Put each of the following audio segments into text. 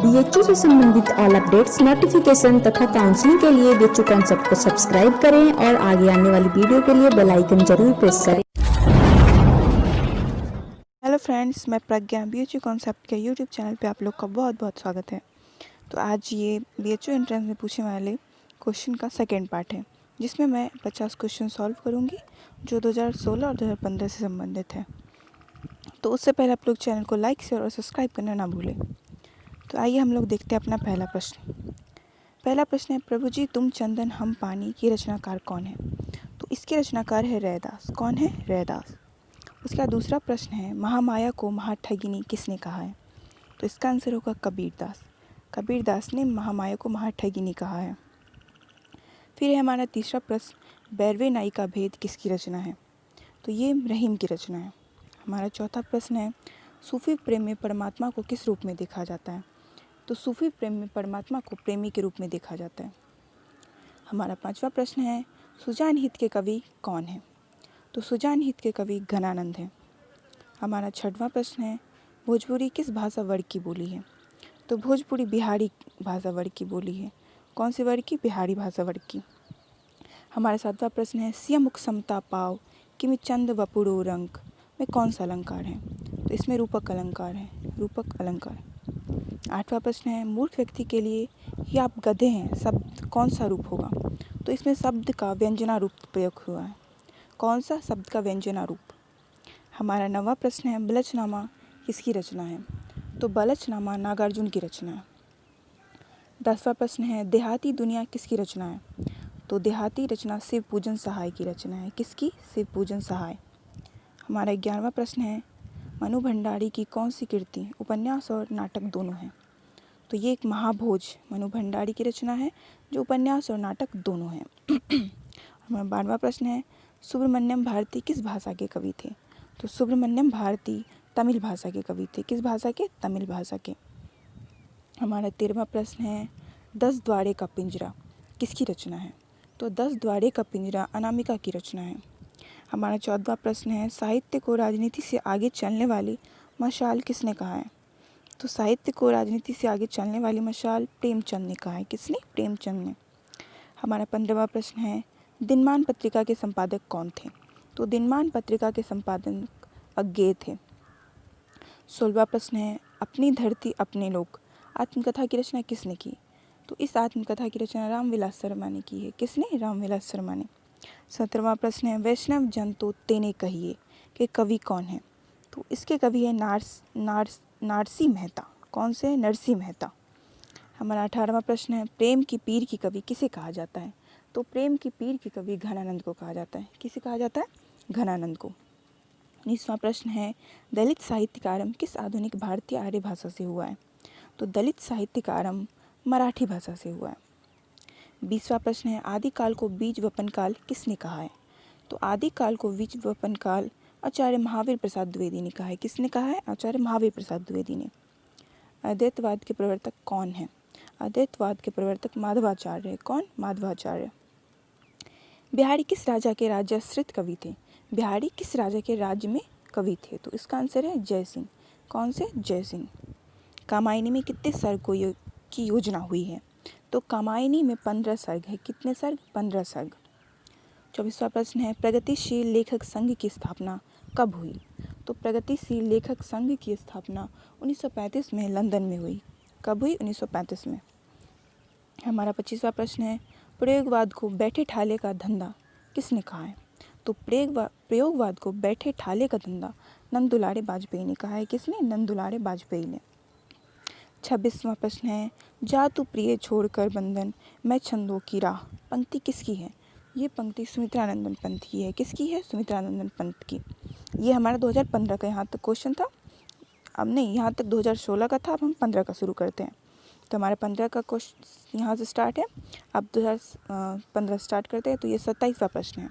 BHU से संबंधित all updates, notification तथा काउंसलिंग के लिए बीएचयू कॉन्सेप्ट को सब्सक्राइब करें और आगे आने वाली वीडियो के लिए बेल आइकन जरूर प्रेस करें। हेलो फ्रेंड्स, मैं प्रज्ञा बीएचयू कॉन्सेप्ट के यूट्यूब चैनल पे आप लोग का बहुत बहुत स्वागत है। तो आज ये बीएचयू एंट्रेंस में पूछने वाले क्वेश्चन का सेकेंड पार्ट है, जिसमें मैं 50 क्वेश्चन सॉल्व करूँगी जो 2016 और 2015 से संबंधित है। तो उससे पहले आप लोग चैनल को लाइक, शेयर और सब्सक्राइब करना ना भूलें। तो आइए हम लोग देखते हैं अपना पहला प्रश्न। पहला प्रश्न है, प्रभु जी तुम चंदन हम पानी की रचनाकार कौन है? तो इसके रचनाकार है रैदास। कौन है? रैदास। उसका दूसरा प्रश्न है, महामाया को महाठगिनी किसने कहा है? तो इसका आंसर होगा कबीरदास। कबीरदास ने महामाया को महाठगिनी कहा है। फिर है हमारा तीसरा प्रश्न, बैरवे नाई का भेद किसकी रचना है? तो ये रहीम की रचना है। हमारा चौथा प्रश्न है, सूफी प्रेम में परमात्मा को किस रूप में देखा जाता है? तो सूफी प्रेम में परमात्मा को प्रेमी के रूप में देखा जाता है। हमारा पांचवा प्रश्न है, सुजान हित के कवि कौन है? तो सुजान हित के कवि घनानंद हैं। हमारा छठवां प्रश्न है, भोजपुरी किस भाषा वर्ग की बोली है? तो भोजपुरी बिहारी भाषा वर्ग की बोली है। कौन से वर्ग की? बिहारी भाषा वर्ग की। हमारा सातवां प्रश्न है, सियमुख समता पाव किमि चंद वपुड़ो रंक में कौन सा अलंकार है? तो इसमें रूपक अलंकार है, रूपक अलंकार। आठवां प्रश्न है, मूर्ख व्यक्ति के लिए ही आप गधे हैं शब्द कौन सा रूप होगा? तो इसमें शब्द का व्यंजना रूप प्रयोग हुआ है। कौन सा शब्द का व्यंजना रूप? हमारा नवा प्रश्न है, बलचनामा किसकी रचना है? तो बलचनामा नागार्जुन की रचना है। 10वां प्रश्न है, देहाती दुनिया किसकी रचना है? तो देहाती रचना शिव पूजन सहाय की रचना है। किसकी? शिव पूजन सहाय। हमारा 11वां प्रश्न है, मनु भंडारी की कौन सी कृति उपन्यास और नाटक दोनों है? तो ये एक महाभोज मनु भंडारी की रचना है जो उपन्यास और नाटक दोनों है। हमारा 12वां प्रश्न है, सुब्रमण्यम भारती किस भाषा के कवि थे? तो सुब्रमण्यम भारती तमिल भाषा के कवि थे। किस भाषा के? तमिल भाषा के। हमारा 13वां प्रश्न है, 10 द्वारे का पिंजरा किसकी रचना है? तो 10 द्वारे का पिंजरा अनामिका की रचना है। हमारा 14वां प्रश्न है, साहित्य को राजनीति से आगे चलने वाली मशाल किसने कहा है? तो साहित्य को राजनीति से आगे चलने वाली मशाल प्रेमचंद ने कहा है। किसने? प्रेमचंद ने। हमारा 15वां प्रश्न है, दिनमान पत्रिका के संपादक कौन थे? तो दिनमान पत्रिका के संपादक अज्ञेय थे। 16वां प्रश्न है, अपनी धरती अपने लोग आत्मकथा की रचना किसने की? तो इस आत्मकथा की रचना रामविलास शर्मा ने की है। किसने? रामविलास शर्मा ने। 17वां प्रश्न है, वैष्णव जन तो तेने कहिए कि कवि कौन है? तो इसके कवि है नारसी मेहता। कौन से? नरसी मेहता। हमारा 18वां प्रश्न है, प्रेम की पीर की कवि किसे कहा जाता है? तो प्रेम की पीर की कवि घनानंद को कहा जाता है। किसे कहा जाता है? घनानंद को। 19वां प्रश्न है, दलित साहित्य का आरंभ किस आधुनिक भारतीय आर्य भाषा से हुआ है? तो दलित साहित्य का आरंभ मराठी भाषा से हुआ है। 20वां प्रश्न है, आदिकाल को बीज वपन काल किसने कहा है? तो आदिकाल को बीज वपन काल आचार्य महावीर प्रसाद द्विवेदी ने कहा है। किसने कहा है? आचार्य महावीर प्रसाद द्विवेदी ने। अद्वैतवाद के प्रवर्तक कौन है? अद्वैतवाद के प्रवर्तक माधवाचार्य है। कौन? माधवाचार्य। बिहारी किस राजा के राज्याश्रित कवि थे? बिहारी किस राजा के राज्य में कवि थे? तो इसका आंसर है जय सिंह। कौन से? जय सिंह। कामायनी में कितने सर्ग की योजना हुई है? तो कामायनी में 15 सर्ग है। कितने सर्ग? 15 सर्ग। 24वां प्रश्न है, प्रगतिशील लेखक संघ की स्थापना कब हुई? तो प्रगतिशील लेखक संघ की स्थापना 1935 में लंदन में हुई। कब हुई? 1935 में। हमारा 25वां प्रश्न है, प्रयोगवाद को बैठे ठाले का धंधा किसने कहा है? तो प्रयोगवाद को बैठे ठाले का धंधा नंद दुलारे बाजपेयी ने कहा है। किसने? नंद दुलारे बाजपेयी ने। 26वां प्रश्न है, जा तू प्रिय छोड़कर बंधन मैं छंदों की राह पंक्ति किसकी है? ये पंक्ति सुमित्रानंदन पंत की है। किसकी है? सुमित्रानंदन पंत की। ये हमारा 2015 का यहाँ तक क्वेश्चन था। अब नहीं, यहाँ तक 2016 का था। अब हम 15 का शुरू करते हैं। तो हमारा 15 का क्वेश्चन यहाँ से स्टार्ट है। अब 2015 स्टार्ट करते हैं। तो ये 27वां प्रश्न है,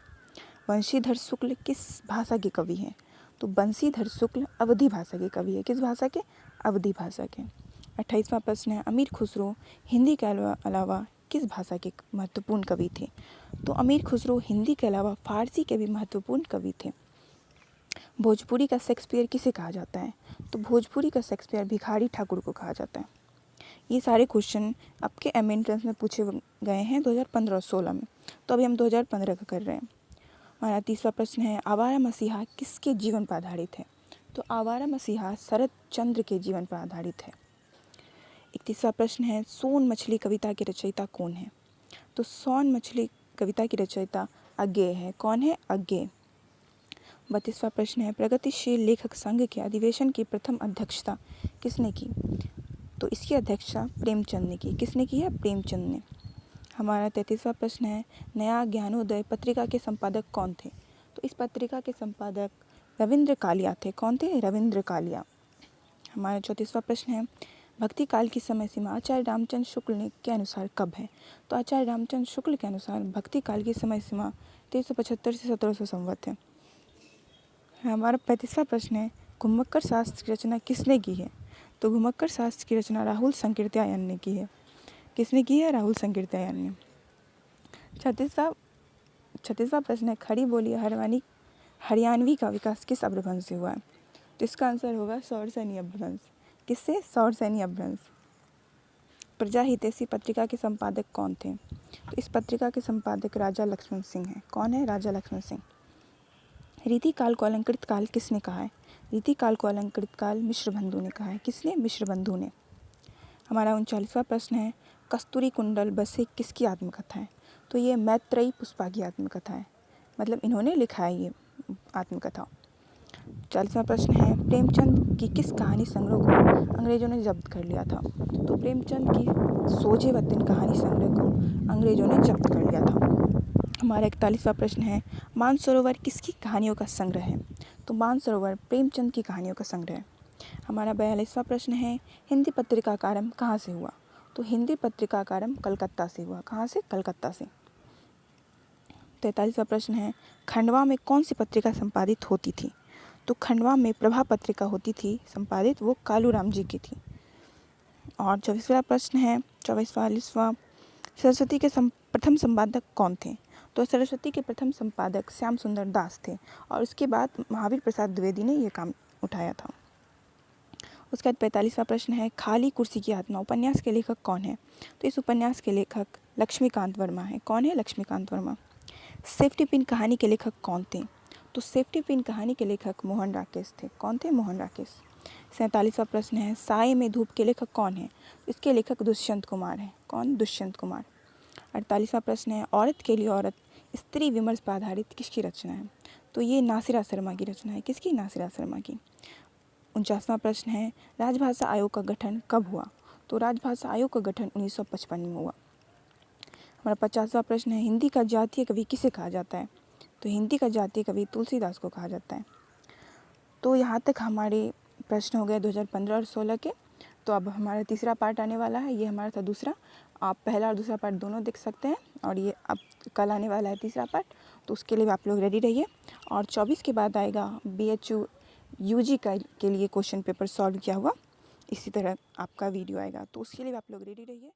बंशीधर शुक्ल किस भाषा के कवि हैं? तो बंशीधर शुक्ल अवधी भाषा के कवि है। किस भाषा के? अवधी भाषा के। 28वां प्रश्न है, अमीर खुसरो हिंदी के अलावा किस भाषा के महत्वपूर्ण कवि थे? तो अमीर खुसरो हिंदी के अलावा फारसी के भी महत्वपूर्ण कवि थे। भोजपुरी का शेक्सपियर किसे कहा जाता है? तो भोजपुरी का शेक्सपियर भिखारी ठाकुर को कहा जाता है। ये सारे क्वेश्चन आपके एम एंट्रेंस में पूछे गए हैं 2015 और 16 में। तो अभी हम 2015 का कर रहे हैं। हमारा तीसरा प्रश्न है, आवारा मसीहा किसके जीवन पर आधारित है? तो आवारा मसीहा शरद चंद्र के जीवन पर आधारित है। एक तीसरा प्रश्न है, सोन मछली कविता के रचयिता कौन है? तो सोन मछली कविता की रचयिता अज्ञेय है। कौन है? अज्ञेय। 32वां प्रश्न है, प्रगतिशील लेखक संघ के अधिवेशन की प्रथम अध्यक्षता किसने की? तो इसकी अध्यक्षता प्रेमचंद ने की। किसने की है? प्रेमचंद ने। हमारा 33वां प्रश्न है, नया ज्ञानोदय पत्रिका के संपादक कौन थे? तो इस पत्रिका के संपादक रविंद्र कालिया थे। कौन थे? रविंद्र कालिया। हमारा 34वां प्रश्न है, भक्ति काल की समय सीमा आचार्य रामचंद्र शुक्ल के अनुसार कब है? तो आचार्य रामचंद्र शुक्ल के अनुसार भक्ति काल की समय सीमा 1375 से 1700 संवत है। हमारा 35वां प्रश्न है, घुमक्कर शास्त्र की रचना किसने की है? तो घुमक्कर शास्त्र की रचना राहुल संकीर्त्यायन ने की है। किसने की है? राहुल संकीर्त्यायन ने। 36वां प्रश्न है, खड़ी बोली हरियाणवी का विकास किस अपभ्रंश से हुआ है? तो इसका आंसर होगा सौरसैनी अपभ्रंश। किससे? सौरसैनी अपभ्रंश। प्रजा हितैषी पत्रिका के संपादक कौन थे? तो इस पत्रिका के संपादक राजा लक्ष्मण सिंह हैं। कौन है? राजा लक्ष्मण सिंह। रीति काल को अलंकृत काल किसने कहा है? रीति काल को अलंकृत काल मिश्रबंधु ने कहा है। किसने? मिश्रबंधु ने। हमारा 39वां प्रश्न है, कस्तूरी कुंडल बसे किसकी आत्मकथा है? तो ये मैत्रेयी पुष्पा की आत्मकथा है, मतलब इन्होंने लिखा है ये आत्मकथा। 40वां प्रश्न है, प्रेमचंद की किस कहानी संग्रह को अंग्रेजों ने जब्त कर लिया था? तो प्रेमचंद की सोझे वतन कहानी संग्रह को अंग्रेजों ने जब्त कर लिया था। हमारा 41वां प्रश्न है, मानसरोवर किसकी कहानियों का संग्रह है? तो मानसरोवर प्रेमचंद की कहानियों का संग्रह है। हमारा 42वां प्रश्न है, हिंदी पत्रिका का आरंभ कहाँ से हुआ? तो हिंदी पत्रिका का आरंभ कलकत्ता से हुआ। कहाँ से? कलकत्ता से। 43वां प्रश्न है, खंडवा में कौन सी पत्रिका संपादित होती थी? तो खंडवा में प्रभा पत्रिका होती थी संपादित, वो कालूराम जी की थी। और 24वां प्रश्न है, 44वां, सरस्वती के प्रथम संपादक कौन थे? तो सरस्वती के प्रथम संपादक श्याम सुंदर दास थे और उसके बाद महावीर प्रसाद द्विवेदी ने यह काम उठाया था। उसके बाद 45वां प्रश्न है, खाली कुर्सी की आत्मा उपन्यास के लेखक कौन है? तो इस उपन्यास के लेखक लक्ष्मीकांत वर्मा है। कौन है? लक्ष्मीकांत वर्मा। सेफ्टी पिन कहानी के लेखक कौन थे? तो सेफ्टी पिन कहानी के लेखक मोहन राकेश थे। कौन थे? मोहन राकेश। 47वां प्रश्न है, साए में धूप के लेखक कौन है? इसके लेखक दुष्यंत कुमार हैं। कौन? दुष्यंत कुमार। 48वां प्रश्न है, औरत के लिए औरत स्त्री विमर्श पर आधारित किसकी रचना है? तो ये नासिरा शर्मा की रचना है। किसकी? नासिरा शर्मा की। 49वां प्रश्न है, राजभाषा आयोग का गठन कब हुआ? तो राजभाषा आयोग का गठन 1955 में हुआ। हमारा 50वां प्रश्न है, हिंदी का जातीय कवि किसे कहा जाता है? तो हिंदी का जातीय कवि तुलसीदास को कहा जाता है। तो यहाँ तक हमारे प्रश्न हो गए 2015 और 16 के। तो अब हमारा तीसरा पार्ट आने वाला है, ये हमारा था दूसरा। आप पहला और दूसरा पार्ट दोनों देख सकते हैं और ये अब कल आने वाला है तीसरा पार्ट, तो उसके लिए आप लोग रेडी रहिए। और 24 के बाद आएगा BHU UG के लिए क्वेश्चन पेपर सॉल्व किया हुआ, इसी तरह आपका वीडियो आएगा, तो उसके लिए आप लोग रेडी रहिए।